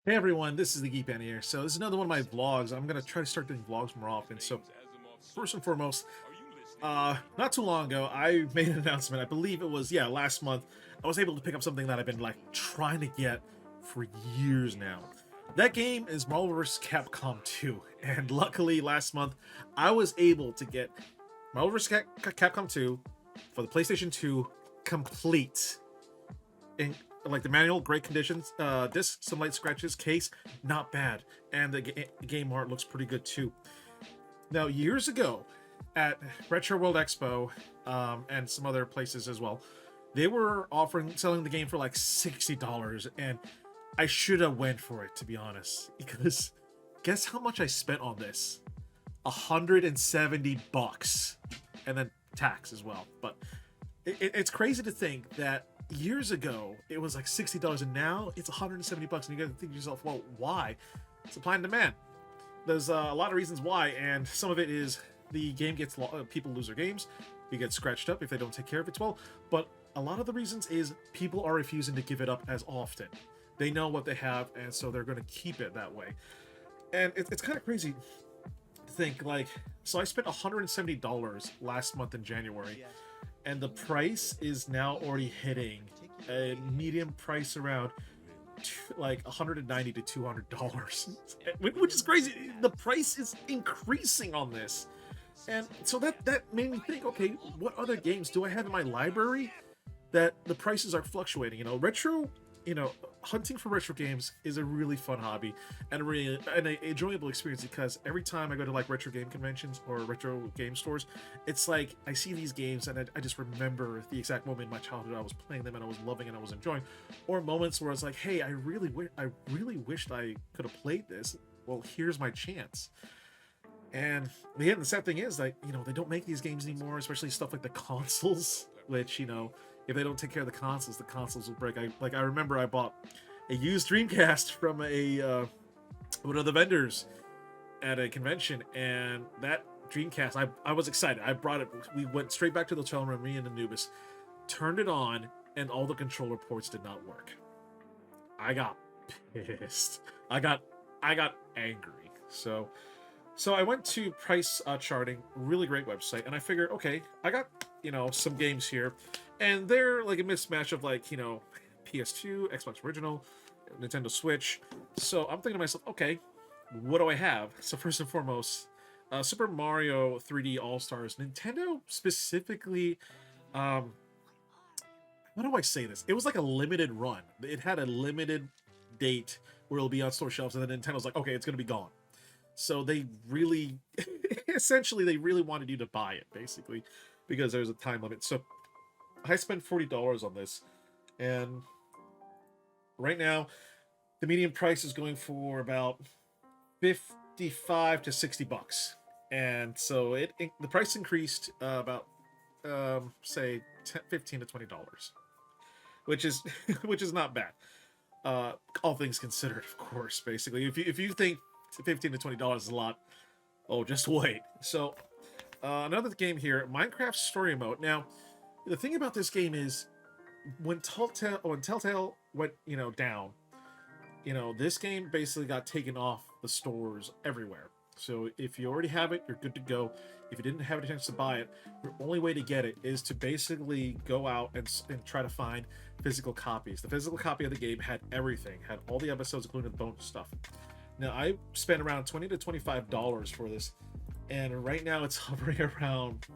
Hey everyone, this is the Geek here. So this is another one of my vlogs. I'm gonna try to start doing vlogs more often. So first and foremost, not too long ago, I made an announcement. I believe it was last month. I was able to pick up something that I've been like trying to get for years now. That game is Marvel vs. Capcom 2, and luckily last month I was able to get Marvel vs. Capcom 2 for the PlayStation 2 complete in like the manual, great conditions. Disc, some light scratches. Case, not bad, and the game art looks pretty good too. Now, years ago, at Retro World Expo, and some other places as well, they were selling the game for like $60, and I should have went for it, to be honest. Because guess how much I spent on this? $170, and then tax as well. But it's crazy to think that years ago it was like $60 and now it's $170, and you gotta think to yourself, well, why? Supply and demand. There's a lot of reasons why, and some of it is the game gets people lose their games, you get scratched up if they don't take care of it well, but a lot of the reasons is people are refusing to give it up as often. They know what they have, and so they're going to keep it that way. And it's kind of crazy to think, like, so I spent $170 last month in January, and the price is now already hitting a medium price around like $190 to $200, which is crazy. The price is increasing on this, and so that made me think, okay, what other games do I have in my library that the prices are fluctuating? Retro, hunting for retro games is a really fun hobby and an enjoyable experience, because every time I go to like retro game conventions or retro game stores, it's like I see these games and I just remember the exact moment in my childhood I was playing them and I was loving and I was enjoying, or moments where it's like, hey, I really wished I could have played this. Well, here's my chance. And again, the sad thing is, like, they don't make these games anymore, especially stuff like the consoles, which, if they don't take care of the consoles will break. I remember I bought a used Dreamcast from one of the vendors at a convention, and that Dreamcast, I was excited. I brought it. We went straight back to the hotel room, me and Anubis, turned it on, and all the controller ports did not work. I got pissed. I got angry. So I went to Price Charting, really great website, and I figured, okay, I got some games here, and they're like a mismatch of like PS2, Xbox Original, Nintendo Switch. So I'm thinking to myself, okay, what do I have? So first and foremost, Super Mario 3D All Stars, Nintendo specifically. Um, how do I say this? It was like a limited run. It had a limited date where it'll be on store shelves, and then Nintendo's like, okay, it's gonna be gone. So they really, essentially, they really wanted you to buy it, basically, because there's a time limit. So I spent $40 on this, and right now the median price is going for about 55 to $60, and so the price increased about say 15 to $20, which is which is not bad. All things considered, of course. Basically, if you think $15 to $20 is a lot, oh, just wait. So another game here, Minecraft Story Mode. Now, the thing about this game is when Telltale went down, this game basically got taken off the stores everywhere. So if you already have it, you're good to go. If you didn't have a chance to buy it, your only way to get it is to basically go out and try to find physical copies. The physical copy of the game had everything, had all the episodes, including the bonus stuff. Now, I spent around $20 to $25 for this, and right now it's hovering around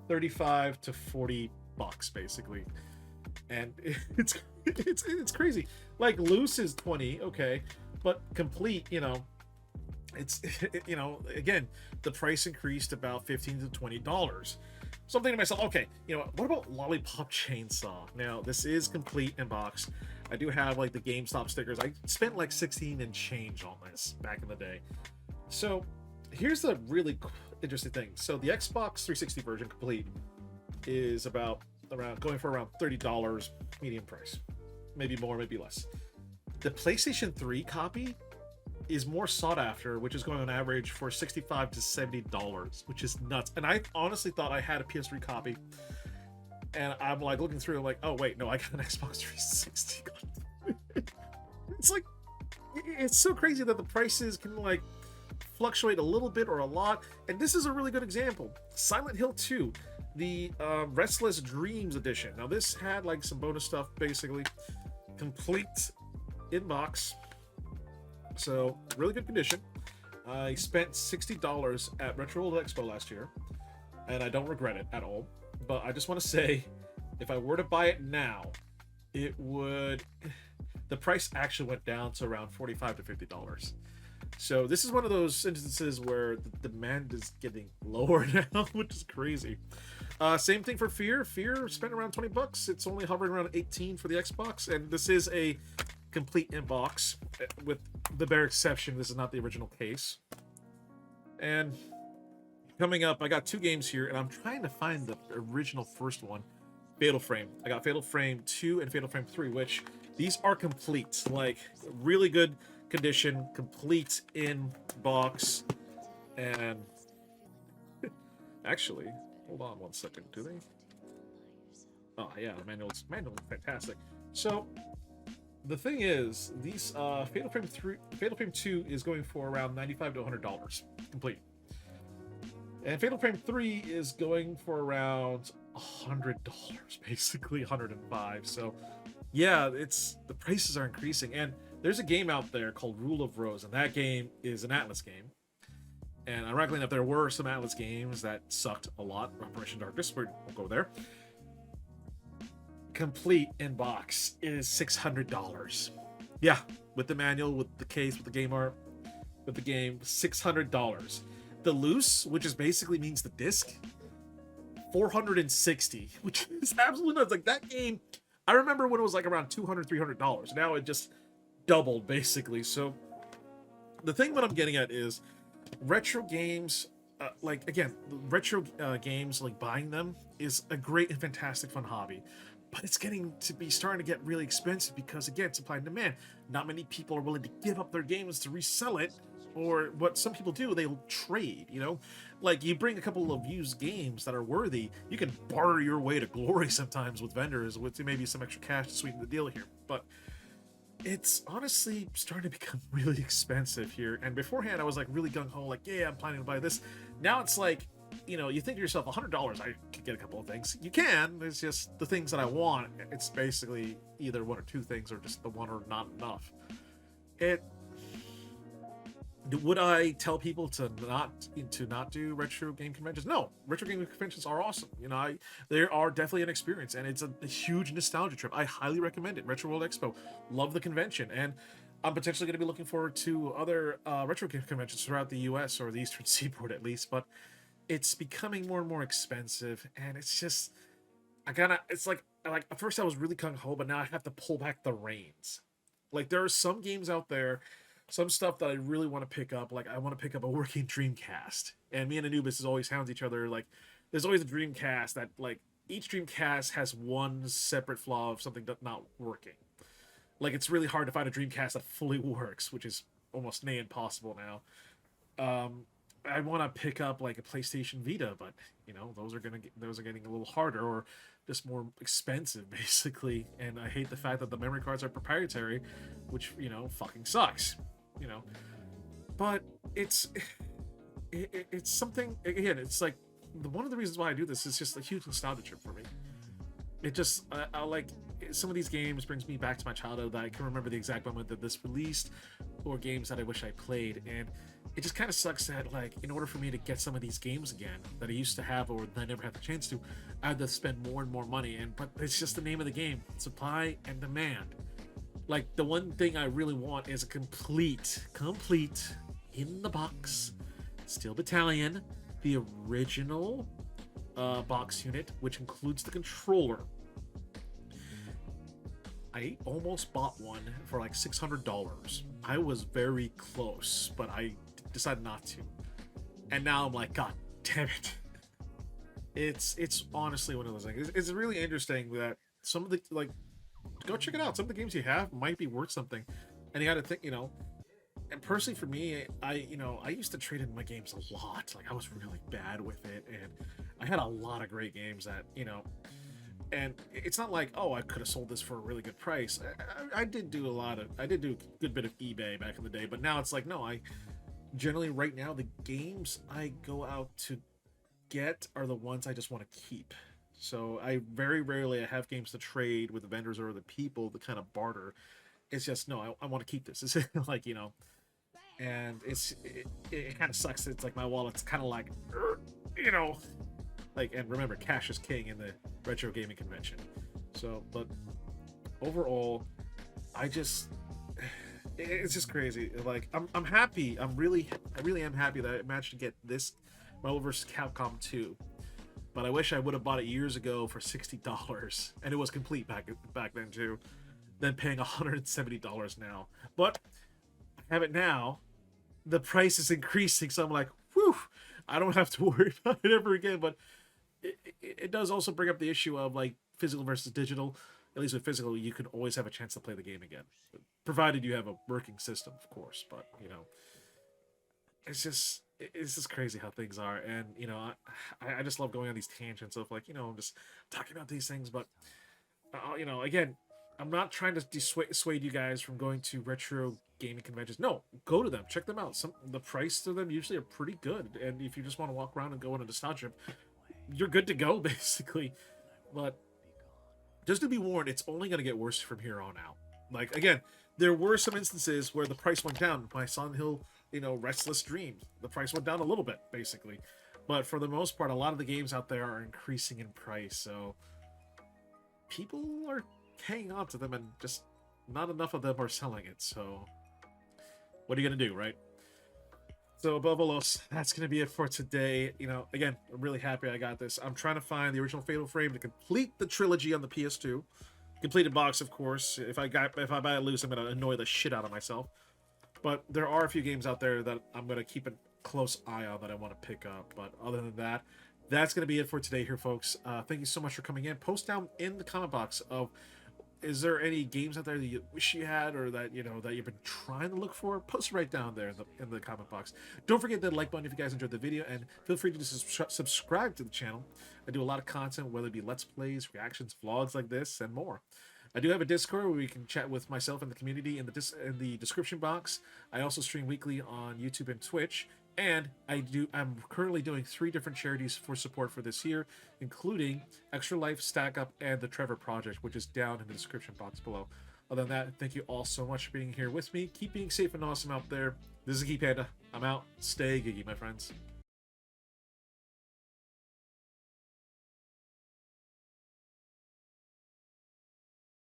35 to $40, basically. And it's crazy. Like, loose is 20, okay, but complete, it's again, the price increased about $15 to $20. So I'm thinking to myself, okay, what about Lollipop Chainsaw? Now, this is complete in box. I do have like the GameStop stickers. I spent like 16 and change on this back in the day. So here's the really interesting thing. So the Xbox 360 version complete is going for around $30 medium price, maybe more, maybe less. The PlayStation 3 copy is more sought after, which is going on average for $65 to $70, which is nuts. And I honestly thought I had a PS3 copy, and I'm like looking through, I'm like, oh wait, no, I got an Xbox 360. It's like it's so crazy that the prices can like fluctuate a little bit or a lot. And this is a really good example. Silent Hill 2, the Restless Dreams edition. Now this had like some bonus stuff, basically complete inbox, so really good condition. I spent $60 at Retro World Expo last year, and I don't regret it at all. But I just want to say, if I were to buy it now, it would, the price actually went down to around $45 to $50. So this is one of those instances where the demand is getting lower now, which is crazy. Same thing for Fear. Fear spent around $20. It's only hovering around 18 for the Xbox, and this is a complete inbox, with the bare exception this is not the original case. And coming up, I got 2 games here, and I'm trying to find the original first one, Fatal Frame. I got Fatal Frame 2 and Fatal Frame 3, which these are complete, like really good condition, complete in box. And actually, hold on one second, do they? Oh yeah, the manual's fantastic. So the thing is, these Fatal Frame 3, Fatal Frame 2 is going for around $95 to $100 complete, and Fatal Frame 3 is going for around $100, basically $105. So yeah, it's, the prices are increasing. And there's a game out there called Rule of Rose, and that game is an Atlas game. And ironically enough, there were some Atlas games that sucked a lot. Operation Darkness, we won't go there. Complete in box is $600. Yeah, with the manual, with the case, with the game art, with the game, $600. The loose, which is basically means the disc, $460, which is absolutely nuts. Like that game, I remember when it was like around $200, $300. Now it just doubled basically. So the thing that I'm getting at is retro games, like again, retro games, like buying them is a great and fantastic fun hobby. But it's getting to be starting to get really expensive because, again, supply and demand. Not many people are willing to give up their games to resell it, or what some people do, they'll trade, you know? Like, you bring a couple of used games that are worthy, you can barter your way to glory sometimes with vendors, with maybe some extra cash to sweeten the deal here. But it's honestly starting to become really expensive here. And beforehand, I was like really gung-ho, like, yeah, I'm planning to buy this. Now it's like, you know, you think to yourself, $100, I could get a couple of things. You can, it's just the things that I want. It's basically either one or two things, or just the one or not enough. Would I tell people to not do retro game conventions? No, retro game conventions are awesome. You know, they are definitely an experience, and it's a huge nostalgia trip. I highly recommend it. Retro World Expo, love the convention, and I'm potentially going to be looking forward to other retro game conventions throughout the U.S. or the Eastern Seaboard at least. But it's becoming more and more expensive, and it's just, it's like at first I was really gung ho, but now I have to pull back the reins. Like, there are some games out there, some stuff that I really want to pick up. Like, I want to pick up a working Dreamcast, and me and Anubis is always hounds each other. Like, there's always a Dreamcast that, like, each Dreamcast has one separate flaw of something not working. Like, it's really hard to find a Dreamcast that fully works, which is almost near impossible now. I want to pick up like a PlayStation Vita, but you know, those are getting a little harder, or just more expensive basically. And I hate the fact that the memory cards are proprietary, which, you know, fucking sucks, you know. But it's something, again, it's like one of the reasons why I do this is just a huge nostalgia trip for me. It just, I like, some of these games brings me back to my childhood, that I can remember the exact moment that this released, or games that I wish I played. And it just kind of sucks that, like, in order for me to get some of these games again that I used to have, or that I never had the chance to, I had to spend more and more money. But it's just the name of the game, supply and demand. Like, the one thing I really want is a complete in the box Steel Battalion, the original box unit, which includes the controller. I almost bought one for like $600. I was very close, but I decided not to. And now I'm like, God damn it. It's honestly one of those things. It's really interesting that some of the, like, go check it out. Some of the games you have might be worth something. And you got to think, you know, and personally for me, I used to trade in my games a lot. Like, I was really bad with it, and I had a lot of great games that, you know, And it's not like, oh, I could have sold this for a really good price. I did do I did do a good bit of eBay back in the day, but now it's like, no, I generally right now the games I go out to get are the ones I just want to keep. So I very rarely I have games to trade with the vendors or the people to kind of barter. It's just no, I want to keep this. It's like, and it kind of sucks. It's like my wallet's kind of like, you know, like, and remember, cash is king in the retro gaming convention. So, but overall, I just it's just crazy. Like I'm happy. I really am happy that I managed to get this Marvel vs. Capcom 2. But I wish I would have bought it years ago for $60, and it was complete back then too. Than paying $170 now. But I have it now. The price is increasing, so I'm like, whew, I don't have to worry about it ever again. But it does also bring up the issue of like physical versus digital. At least with physical, you can always have a chance to play the game again, provided you have a working system, of course. But it's just crazy how things are, and I just love going on these tangents of like I'm just talking about these things, but again, I'm not trying to dissuade you guys from going to retro gaming conventions. No, go to them, check them out. The price of them usually are pretty good, and if you just want to walk around and go on a nostalgia, you're good to go basically. But just to be warned, it's only going to get worse from here on out. Like again, there were some instances where the price went down. My Silent Hill, Restless Dreams, the price went down a little bit basically, but for the most part, a lot of the games out there are increasing in price. So people are hanging on to them, and just not enough of them are selling it. So what are you gonna do, right? So above all else, that's gonna be it for today. Again, I'm really happy I got this. I'm trying to find the original Fatal Frame to complete the trilogy on the PS2. Completed box, of course. If I buy it loose, I'm gonna annoy the shit out of myself. But there are a few games out there that I'm gonna keep a close eye on that I want to pick up. But other than that, that's gonna be it for today here, folks. Thank you so much for coming in. Post down in the comment box of, is there any games out there that you wish you had, or that that you've been trying to look for? Post it right down there in the comment box. Don't forget that like button if you guys enjoyed the video, and feel free to subscribe to the channel. I do a lot of content, whether it be let's plays, reactions, vlogs like this, and more. I do have a Discord where we can chat with myself and the community in the description box. I also stream weekly on YouTube and Twitch. And I'm currently doing 3 different charities for support for this year, including Extra Life, Stack Up, and the Trevor Project, which is down in the description box below. Other than that, thank you all so much for being here with me. Keep being safe and awesome out there. This is Geeky Panda. I'm out. Stay geeky, my friends.